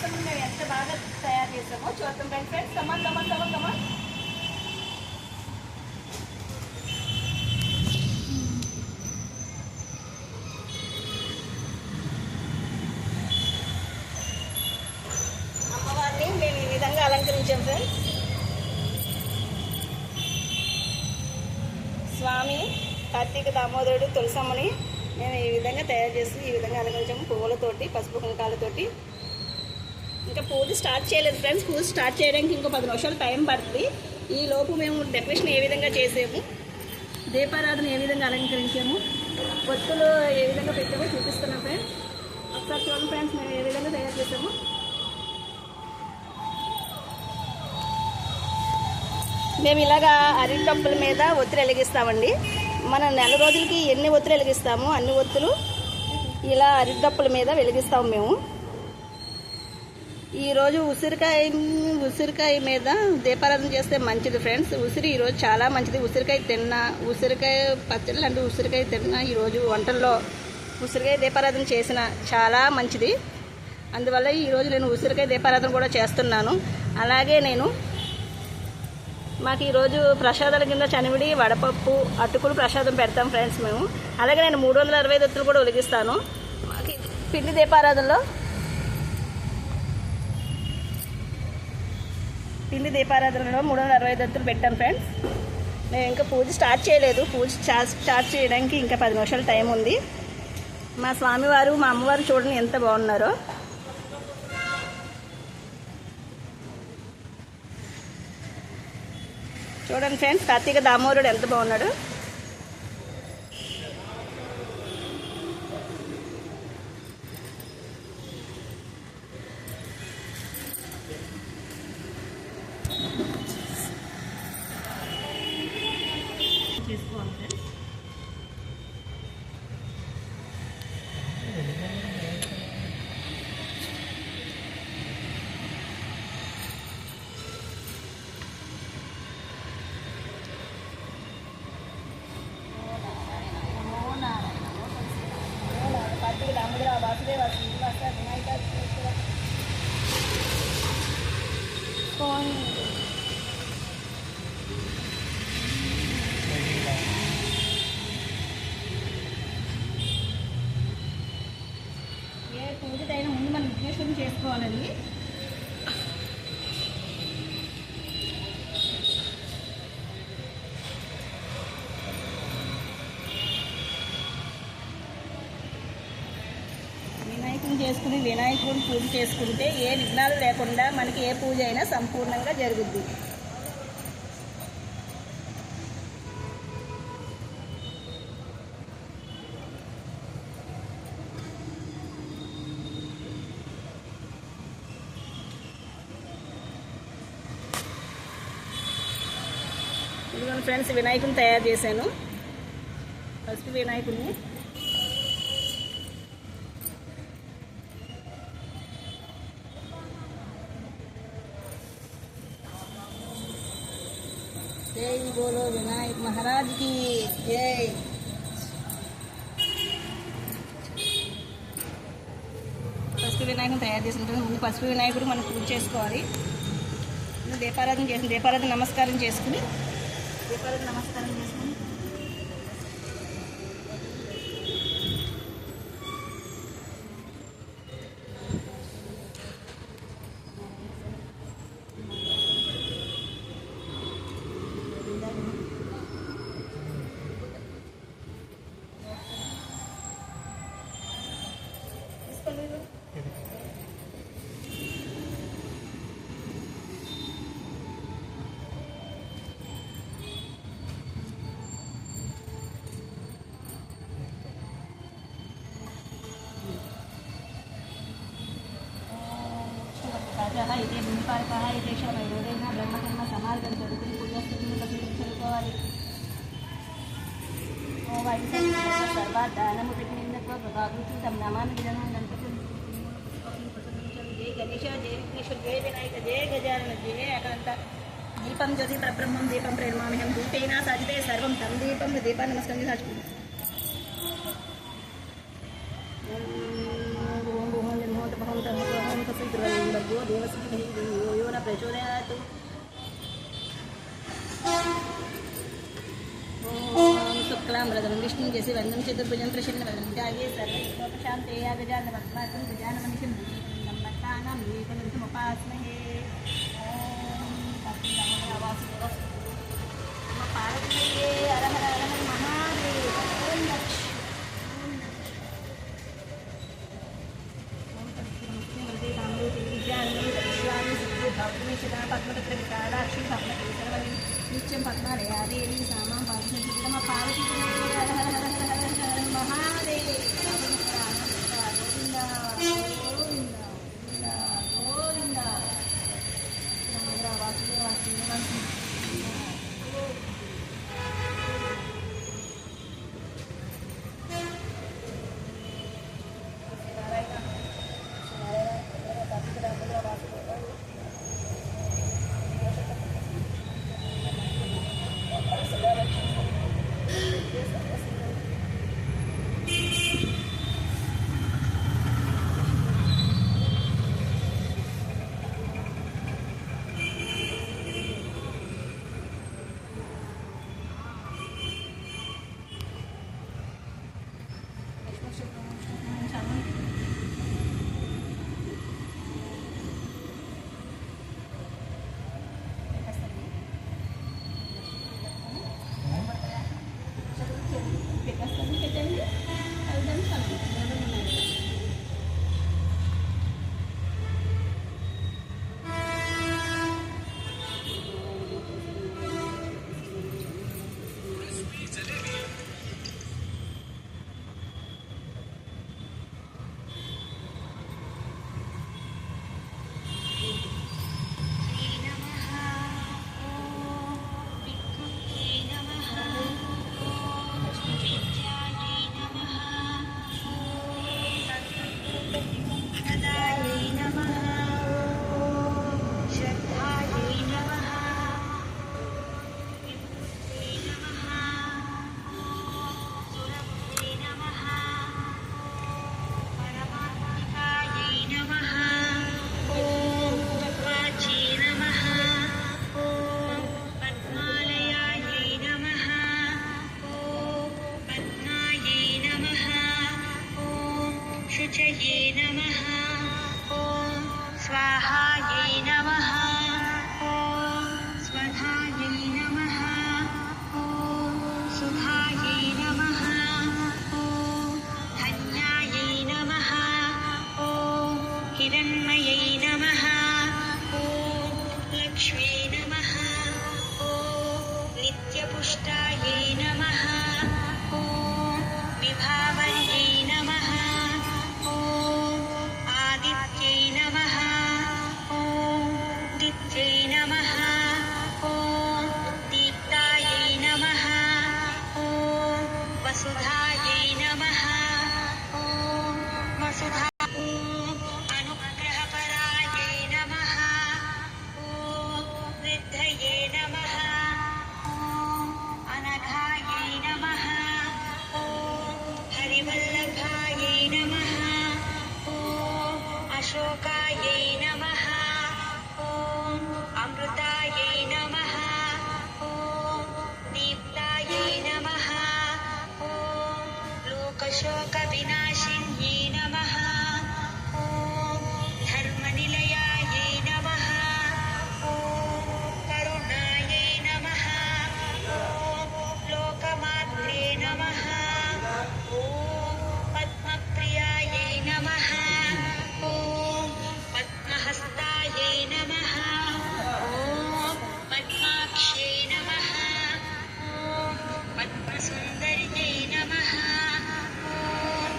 దీపారాధన మేము ఎంత బాగా తయారు చేసామో చూద్దాం ఫ్రెండ్స్. కమాన్ కమాన్ కమాన్ కమాన్. అమ్మవారిని మేము ఈ విధంగా అలంకరించాం ఫ్రెండ్స్. స్వామి కార్తీక దామోదరుడు తులసమ్మని మేము ఈ విధంగా తయారు చేసి ఈ విధంగా అలంకరించాము పువ్వులతోటి, పసుపు కుంకాలతోటి. ఇంకా పూజ స్టార్ట్ చేయలేదు ఫ్రెండ్స్. పూజ స్టార్ట్ చేయడానికి ఇంకో 10 నిమిషాలు టైం పడుతుంది. ఈ లోపు మేము డెకరేషన్ ఏ విధంగా చేసాము, దీపారాధన ఏ విధంగా అలంకరించాము, ఒత్తులు ఏ విధంగా పెట్టామో చూపిస్తున్నాం ఫ్రెండ్స్. ఒకసారి చూడండి ఫ్రెండ్స్ మేము ఏ విధంగా తయారు చేసాము. మేము ఇలాగా అరిటప్పుల మీద ఒత్తులు వెలిగిస్తామండి. మనం నెల రోజులకి ఎన్ని ఒత్తులు వెలిగిస్తామో అన్ని ఒత్తులు ఇలా అరిటప్పుల మీద వెలిగిస్తాము మేము. ఈరోజు ఉసిరికాయ మీద దీపారాధన చేస్తే మంచిది ఫ్రెండ్స్. ఉసిరి ఈరోజు చాలా మంచిది. ఉసిరికాయ పచ్చడి అంటే ఉసిరికాయ తిన్నా ఈరోజు వంటల్లో ఉసిరికాయ దీపారాధన చేసిన చాలా మంచిది. అందువల్ల ఈరోజు నేను ఉసిరికాయ దీపారాధన కూడా చేస్తున్నాను. అలాగే మాకు ఈరోజు ప్రసాదాల కింద చనివిడి, వడపప్పు, అటుకులు ప్రసాదం పెడతాం ఫ్రెండ్స్ మేము. అలాగే నేను 365 ఒత్తులు కూడా వెలిగిస్తాను. మాకు పిండి దీపారాధనలో 365 ఒత్తులు పెట్టాను ఫ్రెండ్స్. నేను ఇంకా పూజ స్టార్ట్ చేయలేదు. పూజ స్టార్ట్ చేయడానికి ఇంకా 10 నిమిషాలు టైం ఉంది. మా స్వామివారు మా అమ్మవారు చూడండి ఎంత బాగున్నారో. చూడండి ఫ్రెండ్స్ కార్తీక దామోదరుడు ఎంత బాగున్నాడు. చేసుకోవాలి ఫ్రెండ్స్. వాసుదేవ శ్రీనివాస వినాయక ఏ పూజకైనా ముందు మనం విఘ్నేశ్వరం చేసుకోవాలండి. వినాయకుడిని పూజ చేసుకుంటే ఏ విఘ్నాలు లేకుండా మనకి ఏ పూజ అయినా సంపూర్ణంగా జరుగుద్ది. ఇదిగోండి ఫ్రెండ్స్ వినాయకుడిని తయారు చేశాను. ఫస్ట్ వినాయకుడిని जय बोलो विनायक महाराज की जय. పసుపు వినాయకుని తయారు చేసుకుంటాం. ముందు పసుపు వినాయకుడు మనం పూజ చేసుకోవాలి. దీపారాధన నమస్కారం చేసుకుని इथे भूमिपालकः एतेषां वैरोधेन ब्रह्मकर्म समार्गं जगति पूजास्तुतिं चलुकोवाली सर्वात् दानमुपनिन्दत्वा प्रभावृत्ति तं नामानि विधानं गणपतिं जय गणेश जय विघ्नेश्वर जय विनायक जय गजानन जय अनंत दीपं ज्योति परब्रह्मं दीपं प्रेरणामहं धूपेन साजिते सर्वं तं दीपं दीपान् नमस्कारं साजिते ओम भूमि भूमि भवन्तः भवन्तः देवस्य यो न प्रचोदयात्। ओम शुक्लांबरधरं विष्णुं शशिवर्णं चतुर्भुजं प्रसन्नवदनं ध्याये सर्वविघ्नोपशान्तये गजाननं पद्मासनं गजाननमनिशं नमतानां एकदन्तमुपास्महे। ओम पार्वतीये हर हर हर हर महादेव। ओम नित्यं पद्मालया देवी सामां पार्वती पार्वती हर हर हर हर हर हर महादेव। गोविंदा गोविंदा गोविंदा गोविंदा वासुदेवा श्रीनिवास। शुचये नमः। ॐ स्वाहायै नमः। ॐ स्वधायै नमः। ॐ सुधायै नमः। ॐ धन्यायै नमः। ॐ हिरण्मयै नमः। ॐ लक्ष्मी नमः। ॐ नित्यपुष्टायै नमः। ॐ विभावर्यै नमः। नमः। ॐ दीप्तायै नमः। ॐ वसुधायै नमः। ॐ वसुधा अनुग्रहपरायै नमः। ॐ वृद्धये नमः। ॐ अनघायै नमः। ॐ हरिवल्लभायै नमः। ॐ अशोकायै नमः। अमृतायै नमः। ॐ दीप्तायै नमः। ॐ लोकशोकविनाशिन्यै नमः। ॐ धर्मनिलयायै नमः। ॐ करुणायै नमः। ॐ लोकमात्रे नमः। ॐ पद्मप्रियायै नमः। ॐ पद्महस्तायै नमः। पद्माक्षे नमः। ॐ पद्मसुन्दर्यै नमः। ॐ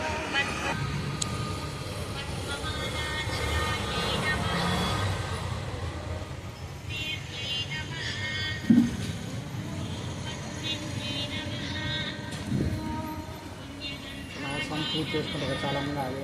पद्ममालाधरायै नमः। तीर्यै नमः। पद्मिन्यै नमः। पुण्यगन्धायै చాలా మంది ఆగి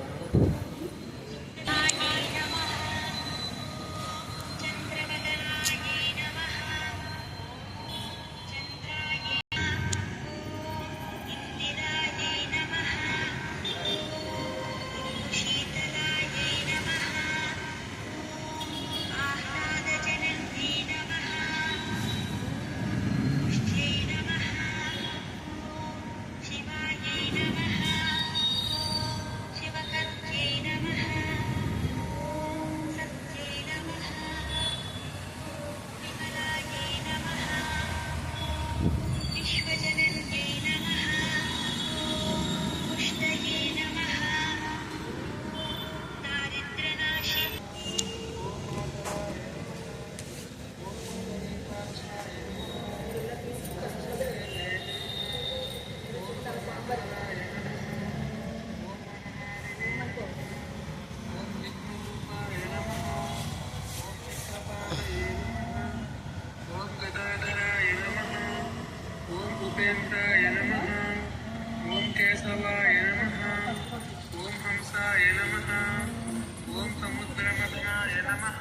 ఓం సముద్రమథనాయ నమః.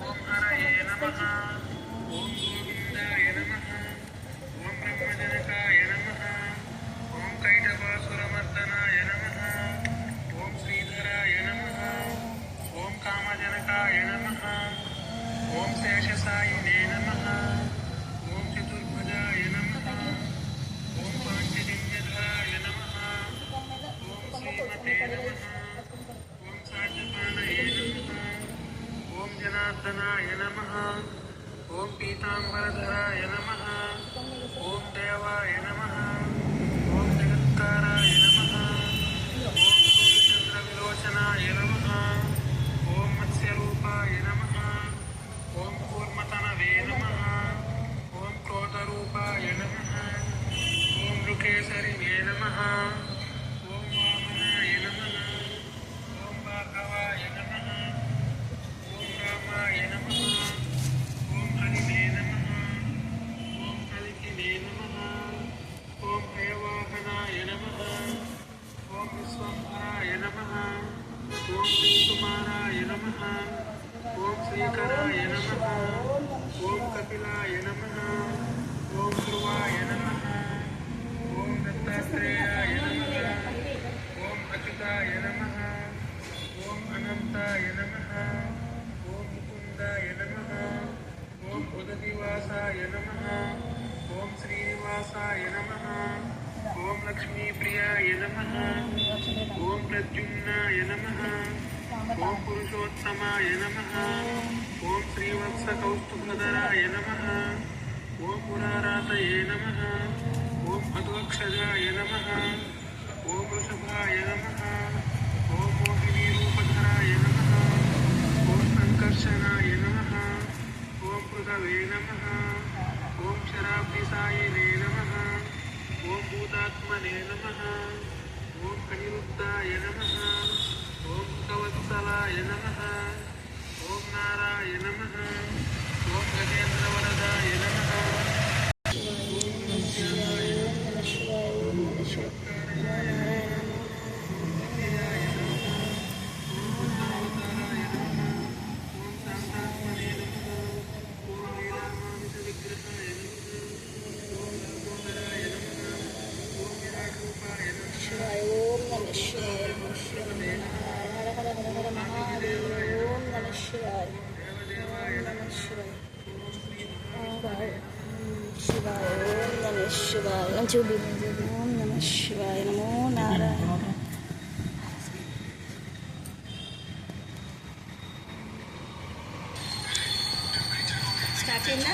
ఓం హరయే నమః. ఓం గోవిందాయ నమః. ఓం బ్రహ్మజనకాయ నమః. ఓం కైటభాసురమర్దనాయ నమః. ఓం శ్రీధరాయ నమః. ఓం కామజనకాయ నమః. ఓం శేషసాయినే నమః. ఓం చతుర్భుజాయ నమః. ఓం పాంచజన్యధరాయ నమః. ఓం శ్రీమతే నమః. ఓం సాధ్యపాణయే నమః. ఓం జనార్దనాయ నమః. ఓం పీతాంబరధరాయ నమః. ఓం దేవాయ నమః. ఓం జగత్కారాయ నమః. ఓం సూర్యచంద్రవిలోచనాయ నమః. ఓం మత్స్యరూపాయ నమః. ఓం కూర్మతనవే నమః. ఓం క్రోధరూపాయ నమః. ఓం రుకేసరివే నమః. ఓం వామనాయ నమః. ఓం భార్గవాయ నమః. ఓం రామాయ నమః. ఓం హరిమే నమః. ఓం కలికినే నమః. ఓం భయవాహనాయ నమః. ఓం విశ్వంభరాయ నమః. ఓం శ్రీకుమారాయ నమః. ఓం శ్రీకరాయ నమః. ఓం కపిలాయ నమః. ఓం ధ్రువాయ నమః. ఓం దత్తాత్రేయాయ నమః. ఓం అచ్యుతాయ నమః. ఓం అనంతాయ నమః. ఓం ముకుందాయ నమః. ఓం ఉదతివాసాయ నమః. ఓం శ్రీనివాసాయ నమః. ఓం లక్ష్మీప్రియాయ నమః. ఓం ప్రద్యుమ్నాయ నమః. ఓం పురుషోత్తమాయ నమః. ఓం శ్రీవత్సకౌస్తుభధరాయ నమః. ఓం పురారాతయే నమః. ఓం అధ్వక్షజాయ నమః. ఓం వృషభాయ నమః. ఓం మోహినీరూపధరాయ నమః. ఓం సంకర్షణాయ నమః. ఓం పృథవే నమః. ఓం శరాబ్దిసాయినే నమః. ఓం భూతాత్మనే నమః. ఓం అనిరుద్ధాయ నమః. ఓం కవత్సలాయ నమః. ఓం నారాయ నమః. ఓం గజేంద్రవరదాయ నమః. ఓం నమ శివాయ. హర హర హర హర మహాదేవ. ఓం నమ శివాయ. ఓం నమ శివాయ. శివాయ. ఓం నమ శివాయ. చూపి. ఓం నమ శివాయ. నమో నారాయణ. స్టార్ట్ చేయండి.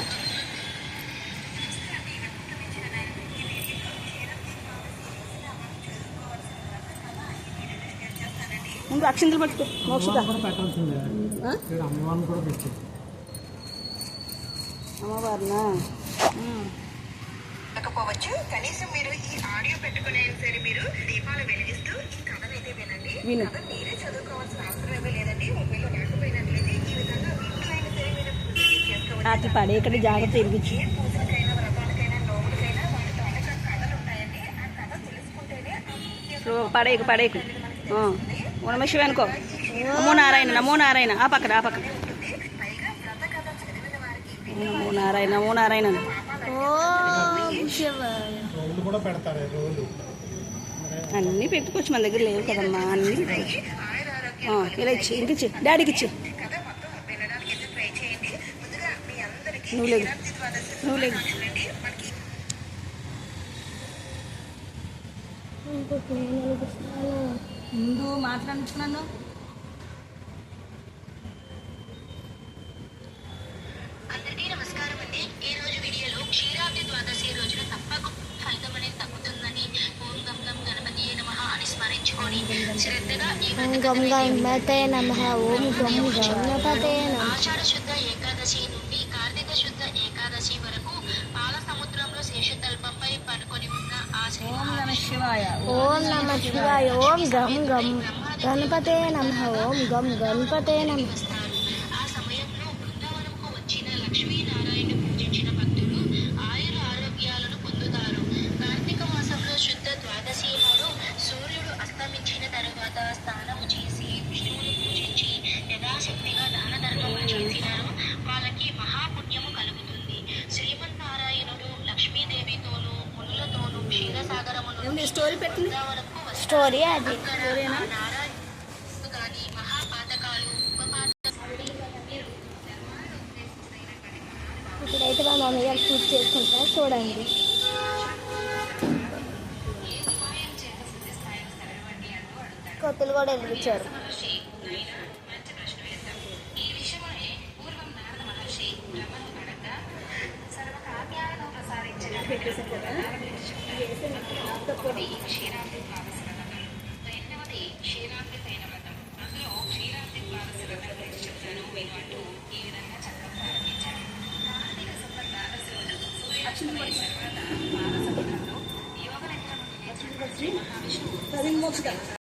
ముందు అక్షంతలు పట్టుకో. మోక్షిత అమ్మవారిని కూడా పెట్టు. అమ్మవారినా? లేకపోవచ్చు, కనీసం మీరు ఈ ఆడియో పెట్టుకునే సరే మీరు దీపాలు వెలిగిస్తూ ఈ కథను అయితే వినండి. విను. కథ మీరే చదువుకోవాల్సిన అవసరం ఏమీ లేదండి. మొబైల్ రాకపోయినట్లయితే ఈ విధంగా ఇంట్లో అయినా సరే మీరు పూజలు చేసుకోవచ్చు. అతి పడే ఇక్కడ జాగ్రత్త ఇరిగించు. ఏ పూజలకైనా వ్రతాలకైనా నోములకైనా వాటితో అనేక కథలు ఉంటాయండి. ఆ కథ తెలుసుకుంటేనే పడేకు పడేకు. ఓ నమ శివాయ అనుకో. నమో నారాయణ. నమో నారాయణ. ఆ పక్కన ఆ పక్కన. పైగా వ్రత కథ చదివిన వారికి నమో నారాయణ. నమో నారాయణ. రోడ్లు కూడా పెడతారు. రోడ్లు అన్నీ పెట్టుకోవచ్చు, మన దగ్గర లేవు కదమ్మా. అన్నీ పెట్టుకోవచ్చు. ఆయురారోగ్యం ఇలా ఇచ్చి ఇంక ఇచ్చి డాడీకి ఇచ్చి. కథ మొత్తం వినడానికి అయితే ట్రై చేయండి. ముందుగా మీ అందరికీ నువ్వు లేదు. క్షీరాబ్ది ద్వాదశి నువ్వు లేదు. శుభాకాంక్షలండి. మనకి ముందు మాట్లాడుకున్నాను. అందరికీ నమస్కారం అండి. ఈ రోజు వీడియోలో క్షీరాబ్ది ద్వాదశి రోజున తప్పక ఫలితం అనేది తగ్గుతుందని ఓం గం గం గణపతి నమః అని స్మరించుకొని శ్రద్ధగా ఈ వ్రత కథను ఆషాఢ శుద్ధ ఏకాదశి నుండి కార్తీక శుద్ధ ఏకాదశి వరకు పాల సముద్రంలో శేషతల్పంపై పడుకొని ఉన్న ఆ శ్రీ ఓం నమ శివాయ. ఓం నమ శివాయ. ఓం గం గం గణపతే నమః. ఓం గం గణపతే నమః. వస్తారు. ఆ సమయంలో బృందావనంకు వచ్చిన లక్ష్మీనారాయణ పూజించిన భక్తులు ఆయుర ఆరోగ్యాలను పొందుతారు. కార్తీక మాసంలో శుద్ధ ద్వాదశి నాడు సూర్యుడు అస్తమించిన తరువాత స్నానము చేసి స్టోరీ పెట్టండి. స్టోరీ అది. స్టోరీనా? కానీ మహాపాతకాలు ఇప్పుడైతే మా మమ్మీ గారు పూజ చేసుకుంటారు చూడండి. కొత్తలు కూడా వెలిగించారు. ఈ విషయమై పూర్వం నారద మహర్షి బ్రహ్మను అడగగా సర్వకార్యాలను ప్రసాదించిన క్షీరాబ్ది ద్వాదశ వ్రతం, రెండవది క్షీరాబ్ది తైన వ్రతం. అందులో క్షీరాబ్ది ద్వాదశ వ్రతం గురించి చెప్తాను మీరు అంటూ ఈ విధంగా చక్కగా ప్రారంభించారు. కార్తీక శుక్ల ద్వాదశ రోజు సూర్యాస్తమయ తర్వాత ద్వాదశ వ్రతంలో యోగ నిద్ర నుండి నేర్చుకున్న శ్రీ మహావిష్ణువు